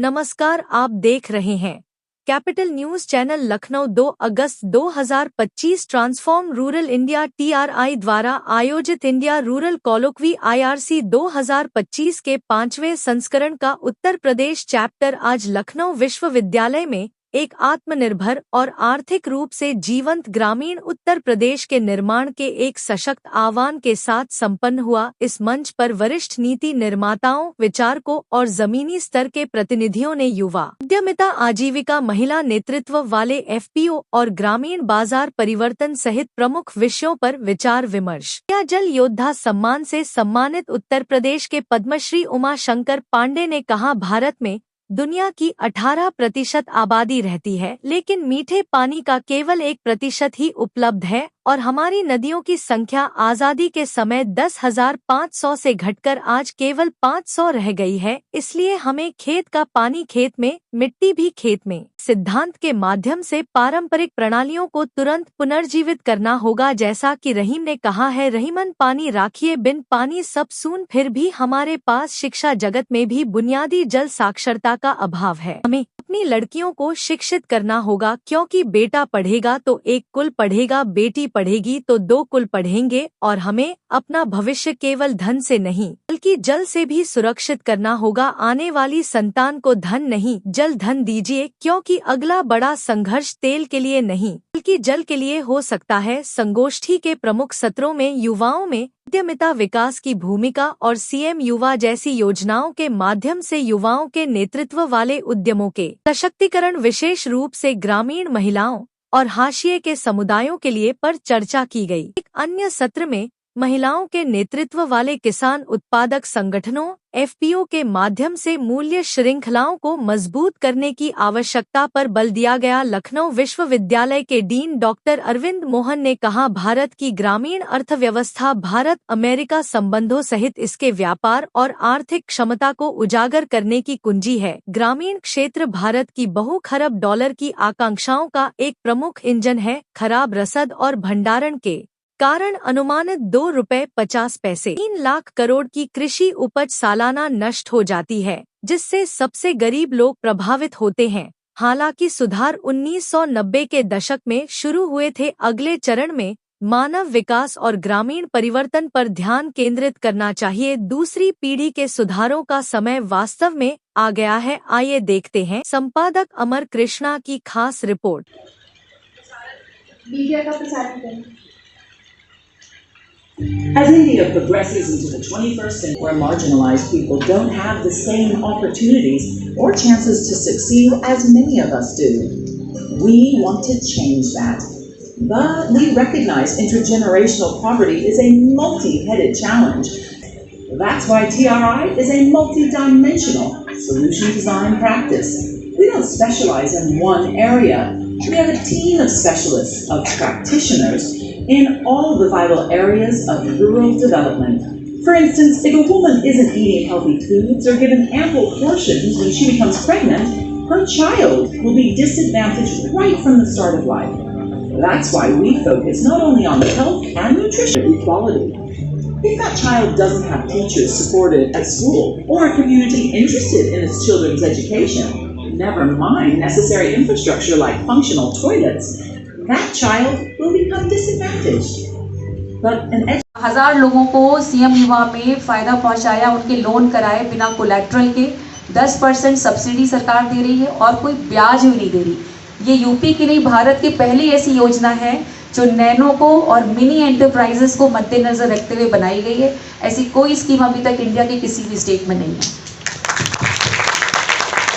नमस्कार, आप देख रहे हैं कैपिटल न्यूज चैनल लखनऊ। 2 अगस्त 2025 ट्रांसफॉर्म रूरल इंडिया TRI द्वारा आयोजित इंडिया रूरल कोलोक्वी IRC 2025 के 5वें संस्करण का उत्तर प्रदेश चैप्टर आज लखनऊ विश्वविद्यालय में एक आत्मनिर्भर और आर्थिक रूप से जीवंत ग्रामीण उत्तर प्रदेश के निर्माण के एक सशक्त आह्वान के साथ संपन्न हुआ। इस मंच पर वरिष्ठ नीति निर्माताओं, विचारकों और जमीनी स्तर के प्रतिनिधियों ने युवा उद्यमिता, आजीविका, महिला नेतृत्व वाले FPO और ग्रामीण बाजार परिवर्तन सहित प्रमुख विषयों पर विचार विमर्श किया। जल योद्धा सम्मान से सम्मानित उत्तर प्रदेश के पद्मश्री उमा शंकर पांडे ने कहा, भारत में दुनिया की 18% आबादी रहती है, लेकिन मीठे पानी का केवल 1% ही उपलब्ध है और हमारी नदियों की संख्या आजादी के समय 10,500 से घटकर आज केवल 500 रह गई है। इसलिए हमें खेत का पानी खेत में, मिट्टी भी खेत में सिद्धांत के माध्यम से पारंपरिक प्रणालियों को तुरंत पुनर्जीवित करना होगा। जैसा कि रहीम ने कहा है, रहीमन पानी राखिए, बिन पानी सब सून। फिर भी हमारे पास शिक्षा जगत में भी बुनियादी जल साक्षरता का अभाव है। हमें अपनी लड़कियों को शिक्षित करना होगा, क्योंकि बेटा पढ़ेगा तो एक कुल पढ़ेगा, बेटी पढ़ेगी तो 2 कुल पढ़ेंगे। और हमें अपना भविष्य केवल धन से नहीं बल्कि जल से भी सुरक्षित करना होगा। आने वाली संतान को धन नहीं, जल धन दीजिए, क्योंकि अगला बड़ा संघर्ष तेल के लिए नहीं बल्कि जल के लिए हो सकता है। संगोष्ठी के प्रमुख सत्रों में युवाओं में उद्यमिता, विकास की भूमिका और CM युवा जैसी योजनाओं के माध्यम से युवाओं के नेतृत्व वाले उद्यमों के सशक्तिकरण, विशेष रूप से ग्रामीण महिलाओं और हाशिए के समुदायों के लिए पर चर्चा की गई। एक अन्य सत्र में महिलाओं के नेतृत्व वाले किसान उत्पादक संगठनों FPO के माध्यम से मूल्य श्रृंखलाओं को मजबूत करने की आवश्यकता पर बल दिया गया। लखनऊ विश्वविद्यालय के डीन डॉक्टर अरविंद मोहन ने कहा, भारत की ग्रामीण अर्थव्यवस्था भारत अमेरिका संबंधों सहित इसके व्यापार और आर्थिक क्षमता को उजागर करने की कुंजी है। ग्रामीण क्षेत्र भारत की बहु खरब डॉलर की आकांक्षाओं का एक प्रमुख इंजन है। खराब रसद और भंडारण के कारण अनुमानित ₹2.50 3 लाख करोड़ की कृषि उपज सालाना नष्ट हो जाती है, जिससे सबसे गरीब लोग प्रभावित होते हैं। हालांकि सुधार 1990 के दशक में शुरू हुए थे। अगले चरण में मानव विकास और ग्रामीण परिवर्तन पर ध्यान केंद्रित करना चाहिए। दूसरी पीढ़ी के सुधारों का समय वास्तव में आ गया है। आइए देखते हैं संपादक अमर कृष्णा की खास रिपोर्ट। मीडिया का प्रसारण करें। As India progresses into the 21st century, where marginalized people don't have the same opportunities or chances to succeed as many of us do, we want to change that. But we recognize intergenerational poverty is a multi-headed challenge. That's why TRI is a multi-dimensional solution design practice. We don't specialize in one area. We have a team of specialists, of practitioners, in all the vital areas of rural development. For instance, if a woman isn't eating healthy foods or given ample portions when she becomes pregnant, her child will be disadvantaged right from the start of life. That's why we focus not only on health and nutrition equality. If that child doesn't have teachers supported at school or a community interested in its children's education, never mind necessary infrastructure like functional toilets, that child will become disadvantaged. But an 1000 लोगों को CM युवा में फायदा पहुंचाया, उनके loan कराए बिना collateral के। 10% सब्सिडी सरकार दे रही है और कोई ब्याज भी नहीं दे रही। ये यूपी की नहीं, भारत की पहली ऐसी योजना है जो नैनो को और मिनी एंटरप्राइजेस को मद्देनजर रखते हुए बनाई गई है। ऐसी कोई स्कीम अभी तक इंडिया के किसी भी स्टेट में नहीं है।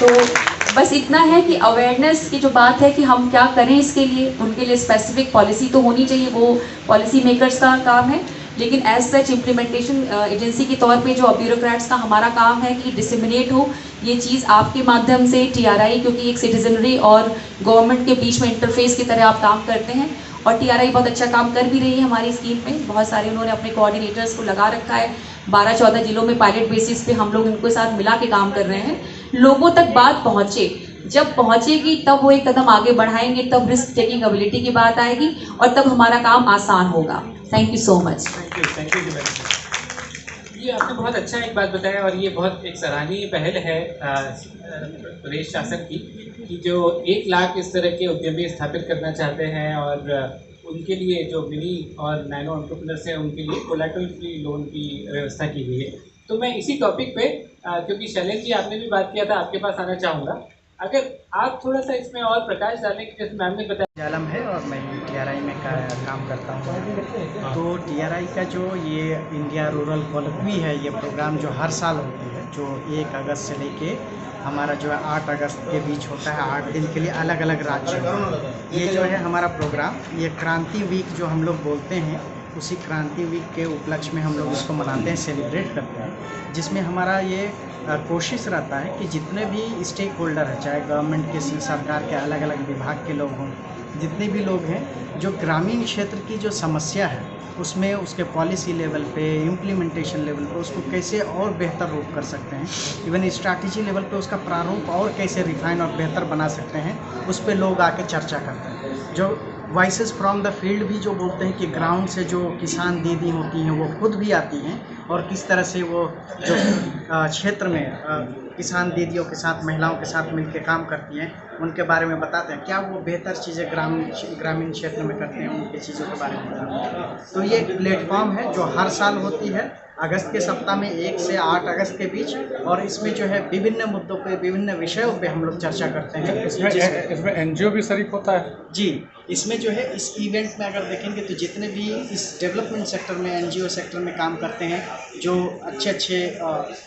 तो बस इतना है कि अवेयरनेस की जो बात है कि हम क्या करें इसके लिए, उनके लिए स्पेसिफिक पॉलिसी तो होनी चाहिए, वो पॉलिसी मेकर्स का काम है। लेकिन एज सच इम्प्लीमेंटेशन एजेंसी के तौर पे जो ब्यूरोक्रेट्स का हमारा काम है कि डिसेमिनेट हो ये चीज़ आपके माध्यम से। TRI क्योंकि एक सिटीजनरी और गवर्नमेंट के बीच में इंटरफेस की तरह आप काम करते हैं और TRI बहुत अच्छा काम कर भी रही है हमारी स्कीम में। बहुत सारे उन्होंने अपने कोऑर्डिनेटर्स को लगा रखा है। 12-14 जिलों में पायलट बेसिस पे हम लोग इनके साथ मिला के काम कर रहे हैं। लोगों तक बात पहुँचे, जब पहुँचेगी तब वो एक कदम आगे बढ़ाएंगे, तब रिस्क टेकिंग एबिलिटी की बात आएगी और तब हमारा काम आसान होगा। Thank you so much. ये आपने बहुत अच्छा एक बात बताया और ये बहुत एक सराहनीय पहल है प्रदेश शासन की कि जो 1 लाख इस तरह के उद्यमी स्थापित करना चाहते हैं और उनके लिए जो मिनी और नैनो एंटरप्रेन्योर्स हैं उनके लिए कोलैटरल फ्री लोन की व्यवस्था की गई है। तो मैं इसी टॉपिक पे क्योंकि शैलेश जी आपने भी बात किया था, आपके पास आना चाहूँगा। अगर आप थोड़ा सा इसमें और प्रकाश डालें कि जैसे मैम ने बताया जालम है और मैं टीआरआई में काम करता हूँ। तो टीआरआई का जो ये इंडिया रूरल कोलॉक्वी है, ये प्रोग्राम जो हर साल होती है, जो 1 अगस्त से लेके हमारा जो है 8 अगस्त के बीच होता है, 8 दिन के लिए अलग अलग राज्यों में। ये जो है हमारा प्रोग्राम, ये क्रांति वीक जो हम लोग बोलते हैं, उसी क्रांति वीक के उपलक्ष्य में हम लोग इसको मनाते हैं, सेलिब्रेट करते हैं, जिसमें हमारा ये कोशिश रहता है कि जितने भी स्टेक होल्डर हैं, चाहे गवर्नमेंट के, सरकार के अलग अलग विभाग के लोग हों, जितने भी लोग हैं, जो ग्रामीण क्षेत्र की जो समस्या है उसमें उसके पॉलिसी लेवल पे, इम्प्लीमेंटेशन लेवल पे उसको कैसे और बेहतर रूप कर सकते हैं, इवन स्ट्रैटेजी लेवल पे उसका प्रारूप और कैसे रिफाइन और बेहतर बना सकते हैं, उस पे लोग आके चर्चा करते हैं। जो वॉइसेस फ्रॉम द फील्ड भी जो बोलते हैं कि ग्राउंड से जो किसान दीदी होती हैं वो खुद भी आती हैं और किस तरह से वो जो क्षेत्र में किसान दीदियों के साथ, महिलाओं के साथ मिलकर काम करती हैं, उनके बारे में बताते हैं, क्या वो बेहतर चीज़ें ग्रामीण क्षेत्र में करते हैं, उनकी चीज़ों के बारे में बताते हैं। तो ये प्लेटफॉर्म है जो हर साल होती है अगस्त के सप्ताह में 1 से 8 अगस्त के बीच, और इसमें जो है विभिन्न मुद्दों पे, विभिन्न विषयों पे हम लोग चर्चा करते हैं। इसमें एनजीओ भी शरीक होता है जी। इसमें जो है इस इवेंट में अगर देखेंगे तो जितने भी इस डेवलपमेंट सेक्टर में, एनजीओ सेक्टर में काम करते हैं, जो अच्छे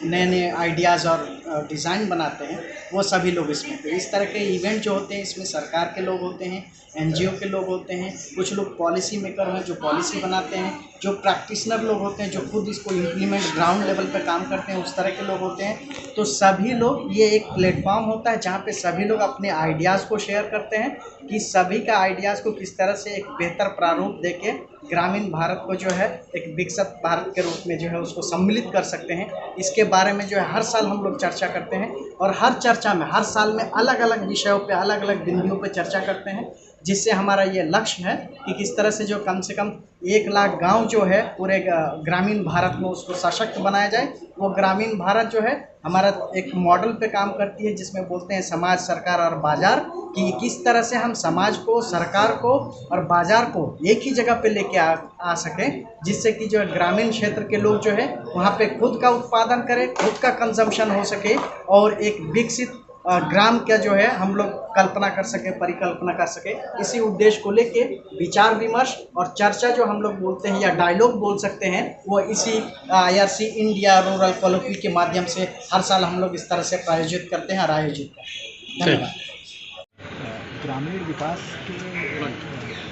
नए नए आइडियाज़ और डिज़ाइन बनाते हैं, वो सभी लोग इसमें। तो इस तरह के इवेंट जो होते हैं, इसमें सरकार के लोग होते हैं, एनजीओ के लोग होते हैं, कुछ लोग पॉलिसी मेकर हैं जो पॉलिसी बनाते हैं, जो प्रैक्टिशनर लोग होते हैं जो खुद इसको इम्प्लीमेंट ग्राउंड लेवल पे काम करते हैं, उस तरह के लोग होते हैं। तो सभी लोग, ये एक प्लेटफॉर्म होता है जहाँ पे सभी लोग अपने आइडियाज़ को शेयर करते हैं कि सभी का आइडियाज़ को किस तरह से एक बेहतर प्रारूप देके ग्रामीण भारत को जो है एक विकसित भारत के रूप में जो है उसको सम्मिलित कर सकते हैं। इसके बारे में जो है हर साल हम लोग चर्चा करते हैं, और हर चर्चा में, हर साल में अलग अलग विषयों पे, अलग अलग बिंदुओं पे चर्चा करते हैं, जिससे हमारा ये लक्ष्य है कि किस तरह से जो कम से कम 1 लाख गांव जो है पूरे ग्रामीण भारत में उसको सशक्त बनाया जाए। वो ग्रामीण भारत जो है हमारा एक मॉडल पे काम करती है जिसमें बोलते हैं समाज, सरकार और बाज़ार, कि किस तरह से हम समाज को, सरकार को और बाज़ार को एक ही जगह पे लेके आ सकें, जिससे कि जो है ग्रामीण क्षेत्र के लोग जो है वहाँ पे खुद का उत्पादन करें, खुद का कंजम्पशन हो सके, और एक विकसित ग्राम का जो है हम लोग कल्पना कर सके, परिकल्पना कर सके। इसी उद्देश्य को लेके विचार विमर्श और चर्चा जो हम लोग बोलते हैं, या डायलॉग बोल सकते हैं, वो इसी IRC इंडिया रूरल कोलॉक्वी के माध्यम से हर साल हम लोग इस तरह से प्रायोजित करते हैं और आयोजित करते हैं। धन्यवाद। ग्रामीण विकास के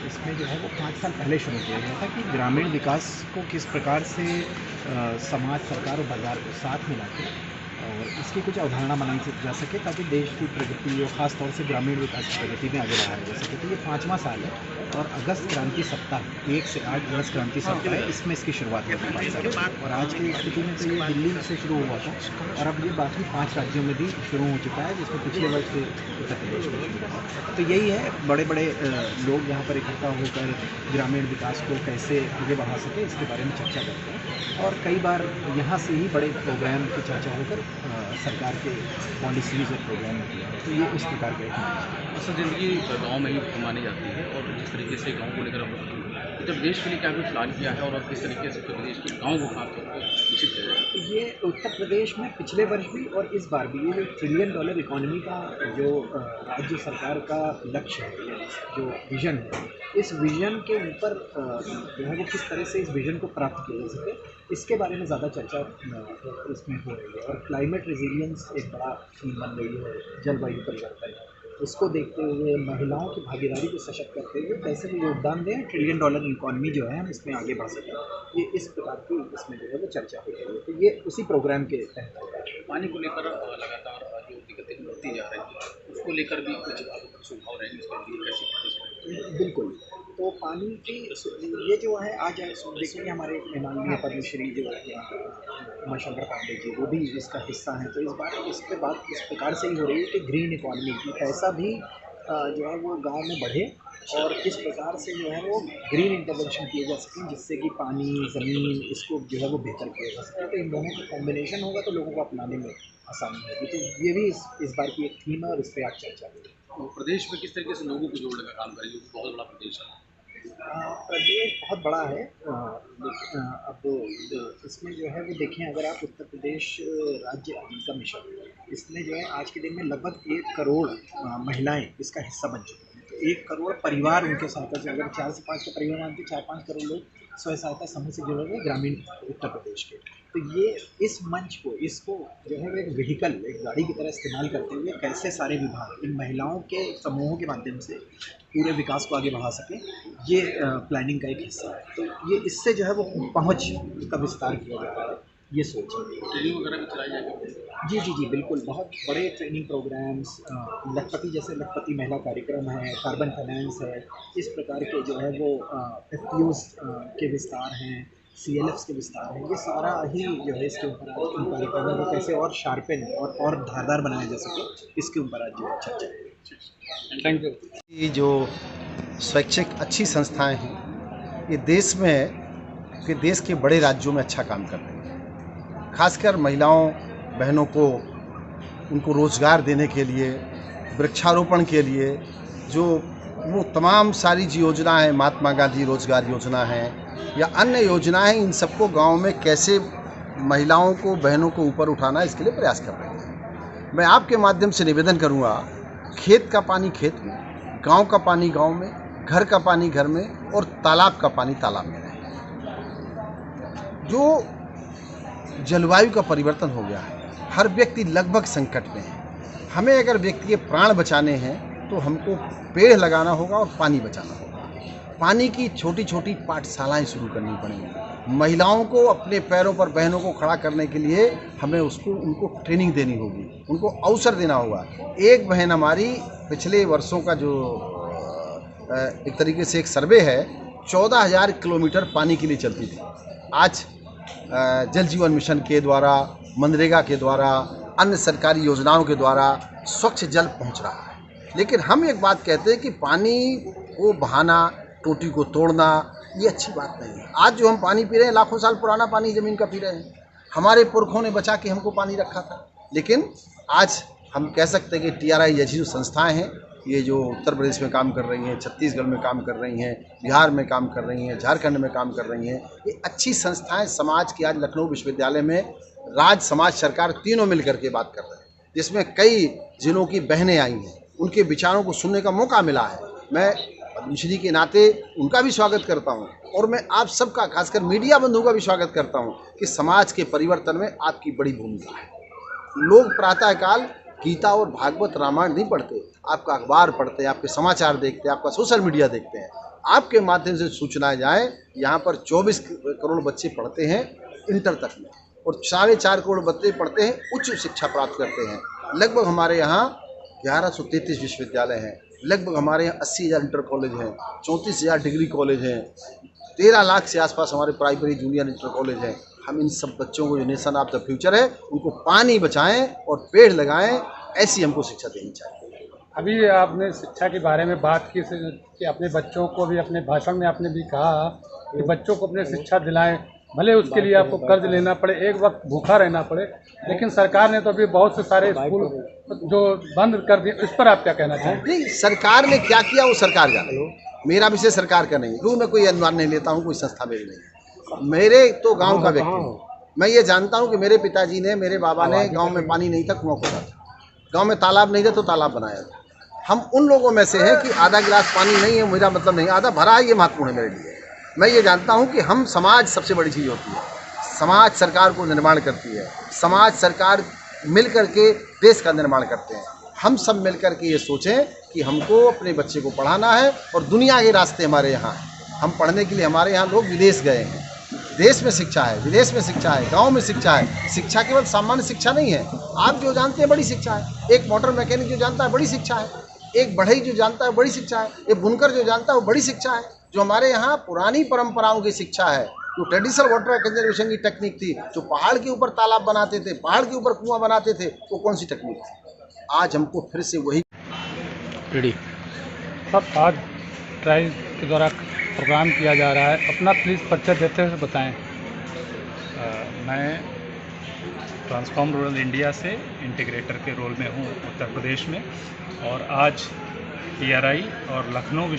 इसमें जो है वो 5 साल पहले शुरू किया गया था कि ग्रामीण विकास को किस प्रकार से समाज, सरकार और बाज़ार को साथ मिला के और इसकी कुछ अवधारणा बनाई जा सके, ताकि देश की प्रगति और ख़ास तौर से ग्रामीण विकास की प्रगति में आगे बढ़ाया जा सके। तो ये 5वां साल है, और अगस्त क्रांति सप्ताह 1 से 8 अगस्त क्रांति सप्ताह है, इसमें इसकी शुरुआत हुई थी 5 साल। और आज की स्थिति में तो ये दिल्ली से शुरू हुआ था, और अब ये बाकी 5 राज्यों में भी शुरू हो चुका है, जिसमें पिछले वर्ष से उत्तर प्रदेश में शुरू हुआ। तो यही है, बड़े बड़े लोग यहाँ पर इकट्ठा होकर ग्रामीण विकास को कैसे आगे बढ़ा सके, इसके बारे में चर्चा करते हैं। और कई बार यहाँ से ही बड़े प्रोग्राम की चर्चा होकर सरकार के पॉलिसीज़ और प्रोग्राम किया है। तो ये उस प्रकार का एक असल ज़िंदगी गांव में ही मानी जाती है, और जिस तरीके से गांव को लेकर हम लोग उत्तर प्रदेश के लिए क्या कुछ प्लान किया है, और किस तरीके से उत्तर प्रदेश के गाँव को खास तौर पर विकसित किया जाए। ये उत्तर प्रदेश में पिछले वर्ष भी और इस बार भी ये जो $1 ट्रिलियन इकॉनमी का जो राज्य सरकार का लक्ष्य है, जो विज़न है, इस विज़न के ऊपर जो है वो किस तरह से इस विज़न को प्राप्त किया जा सके, इसके बारे में ज़्यादा चर्चा इसमें हो रही है। और क्लाइमेट रेजिलियंस एक बड़ा थीम बन रही है, जलवायु परिवर्तन, उसको देखते हुए महिलाओं की भागीदारी को सशक्त करते हुए कैसे भी योगदान दें, $1 ट्रिलियन इकॉनमी जो है हम इसमें आगे बढ़ सकें, ये इस प्रकार की इसमें जो है वो चर्चा हो रही है। तो ये उसी प्रोग्राम के तहत होगा। पानी को लेकर लगातार जो दिक्कतें बढ़ती जा रही हैं, उसको लेकर भी कुछ सुझाव रहेंगे इसके लिए कैसे? बिल्कुल। तो पानी की ये जो है, आज देखेंगे हमारे माननीय पद्मश्री जो है उमाशंकर पांडे जी, वो भी इसका हिस्सा हैं। तो इस बार इस पे बात इस प्रकार से ही हो रही है कि ग्रीन इकॉनमी की पैसा भी जो है वो गांव में बढ़े, और किस प्रकार से जो है वो ग्रीन इंटरवेंशन किए जा सकें जिससे कि पानी ज़मीन इसको जो है वो बेहतर किया जा सके। तो इन दोनों का कॉम्बिनेशन होगा तो लोगों को अपनाने में आसानी होगी। तो ये भी इस बार की एक थीम है और इस पर आज चर्चा हुई। तो प्रदेश में किस तरीके से लोगों को जोड़ने का काम करेंगे, बहुत बड़ा प्रदेश है। प्रदेश बहुत बड़ा है, लेकिन अब इसमें जो है वो देखें, अगर आप उत्तर प्रदेश राज्य आजीविका मिशन, इसमें जो है आज के दिन में लगभग 1 करोड़ महिलाएं इसका हिस्सा बन चुकी हैं। तो 1 करोड़ परिवार उनके सहायता से, अगर 4 से 5 का परिवार मानते 4-5 करोड़ लोग स्वयं सहायता समूह से जुड़े हुए ग्रामीण उत्तर प्रदेश के। तो ये इस मंच को, इसको जो है एक व्हीकल, एक गाड़ी की तरह इस्तेमाल करते हुए कैसे सारे विभाग इन महिलाओं के समूहों के माध्यम से पूरे विकास को आगे बढ़ा सकें, ये प्लानिंग का एक हिस्सा है। तो ये इससे जो है वो पहुंच का विस्तार किया जा रहा है, ये सोच है। ट्रेनिंग वगैरह भी चलाई जाएगी। जी बिल्कुल, बहुत बड़े ट्रेनिंग प्रोग्राम्स, लखपति जैसे लखपति महिला कार्यक्रम है, कार्बन फाइनेंस है, इस प्रकार के जो है वो FPOs के विस्तार हैं, CLFs के विस्तार हैं, ये सारा ही जो है इसके ऊपर आज इन कार्यक्रमों को कैसे और शार्पन और धारदार बनाया जा सके, इसके ऊपर आज जो चर्चा है। Thank you. ये जो शैक्षिक अच्छी संस्थाएं हैं, ये देश के बड़े राज्यों में अच्छा काम कर रही हैं। खासकर महिलाओं बहनों को, उनको रोज़गार देने के लिए, वृक्षारोपण के लिए जो वो तमाम सारी जो योजना है, महात्मा गांधी रोजगार योजना है या अन्य योजनाएं, इन सबको गांव में कैसे महिलाओं को, बहनों को ऊपर उठाना, इसके लिए प्रयास कर रहे हैं। मैं आपके माध्यम से निवेदन करूंगा, खेत का पानी खेत में, गांव का पानी गांव में, घर का पानी घर में और तालाब का पानी तालाब में रहे। जो जलवायु का परिवर्तन हो गया है, हर व्यक्ति लगभग संकट में है। हमें अगर व्यक्ति के प्राण बचाने हैं तो हमको पेड़ लगाना होगा और पानी बचाना होगा। पानी की छोटी छोटी पाठशालाएं शुरू करनी पड़ेंगी। महिलाओं को अपने पैरों पर, बहनों को खड़ा करने के लिए हमें उनको ट्रेनिंग देनी होगी, उनको अवसर देना होगा। एक बहन हमारी पिछले वर्षों का जो एक तरीके से एक सर्वे है, 14,000 किलोमीटर पानी के लिए चलती थी। आज जल जीवन मिशन के द्वारा, मनरेगा के द्वारा, अन्य सरकारी योजनाओं के द्वारा स्वच्छ जल पहुंच रहा है। लेकिन हम एक बात कहते हैं कि पानी को बहाना, टोटी को तोड़ना, ये अच्छी बात नहीं है। आज जो हम पानी पी रहे हैं, लाखों साल पुराना पानी ज़मीन का पी रहे हैं। हमारे पुरखों ने बचा के हमको पानी रखा था। लेकिन आज हम कह सकते हैं कि TRI जैसी जो संस्थाएँ हैं, ये जो उत्तर प्रदेश में काम कर रही हैं, छत्तीसगढ़ में काम कर रही हैं, बिहार में काम कर रही हैं, झारखंड में काम कर रही हैं, ये अच्छी संस्थाएं समाज की आज लखनऊ विश्वविद्यालय में राज्य, समाज, सरकार तीनों मिल करके बात कर रहे हैं, जिसमें कई जिलों की बहनें आई हैं। उनके विचारों को सुनने का मौका मिला है। मैं पद्मश्री के नाते उनका भी स्वागत करता हूं और मैं आप सबका, खासकर मीडिया बंधुओं का भी स्वागत करता हूं कि समाज के परिवर्तन में आपकी बड़ी भूमिका है। लोग प्रातःकाल गीता और भागवत रामायण नहीं पढ़ते, आपका अखबार पढ़ते हैं, आपके समाचार देखते हैं, आपका सोशल मीडिया देखते हैं। आपके माध्यम से सूचनाएं जाएं। यहाँ पर 24 करोड़ बच्चे पढ़ते हैं इंटर तक में और 4.5 करोड़ बच्चे पढ़ते हैं, उच्च शिक्षा प्राप्त करते हैं। लगभग हमारे यहाँ 1133 विश्वविद्यालय हैं, लगभग हमारे यहाँ 80,000 इंटर कॉलेज हैं, 34,000 डिग्री कॉलेज हैं, 13 लाख से आसपास हमारे प्राइमरी जूनियर इंटर कॉलेज हैं। हम इन सब बच्चों को, जो नेशन ऑफ द फ्यूचर है, उनको पानी बचाएं और पेड़ लगाएं, ऐसी हमको शिक्षा देनी चाहिए। अभी आपने शिक्षा के बारे में बात की कि अपने बच्चों को भी, अपने भाषण में आपने भी कहा कि बच्चों को अपने शिक्षा दिलाएं, भले उसके लिए आपको कर्ज लेना पड़े, एक वक्त भूखा रहना पड़े। लेकिन सरकार ने तो अभी बहुत से सारे स्कूल जो बंद कर दिए, इस पर आप क्या कहना चाहेंगे? नहीं, सरकार ने क्या किया वो सरकार जाने। मेरा विषय सरकार का नहीं है, मैं कोई अनुमान नहीं लेता हूँ, कोई संस्था मेरी नहीं है। मेरे तो गांव का व्यक्ति हूँ। मैं ये जानता हूँ कि मेरे पिताजी ने, मेरे बाबा ने, गांव में पानी नहीं था, कुआं खोदा था, गांव में तालाब नहीं था तो तालाब बनाया था। हम उन लोगों में से हैं कि आधा गिलास पानी नहीं है, मेरा मतलब नहीं, आधा भरा है, ये महत्वपूर्ण है मेरे लिए। मैं ये जानता हूँ कि हम, समाज सबसे बड़ी चीज़ होती है। समाज सरकार को निर्माण करती है, समाज सरकार मिल करके देश का निर्माण करते हैं। हम सब मिल करके ये सोचें कि हमको अपने बच्चे को पढ़ाना है और दुनिया के रास्ते हमारे यहाँ हैं। हम पढ़ने के लिए, हमारे यहाँ लोग विदेश गए हैं। देश में शिक्षा है, विदेश में शिक्षा है, गांव में शिक्षा है। शिक्षा केवल सामान्य शिक्षा नहीं है, आप जो जानते हैं बड़ी शिक्षा है। एक मोटर मैकेनिक जो जानता है, बड़ी शिक्षा है। एक बढ़ई जो जानता है, बड़ी शिक्षा है। एक बुनकर जो जानता है, वो बड़ी शिक्षा है। जो हमारे यहाँ पुरानी परंपराओं की शिक्षा है, जो ट्रेडिशनल वाटर कंजर्वेशन की टेक्निक थी, जो पहाड़ के ऊपर तालाब बनाते थे, पहाड़ के ऊपर कुआं बनाते थे, वो कौन सी टेक्निक थी? आज हमको फिर से वही सब आज ट्राई के द्वारा प्रोग्राम किया जा रहा है। अपना प्लीज़ परिचय देते हुए बताएं। मैं ट्रांसफॉर्म रूरल इंडिया से इंटीग्रेटर के रोल में हूँ उत्तर प्रदेश में, और आज TRI और लखनऊ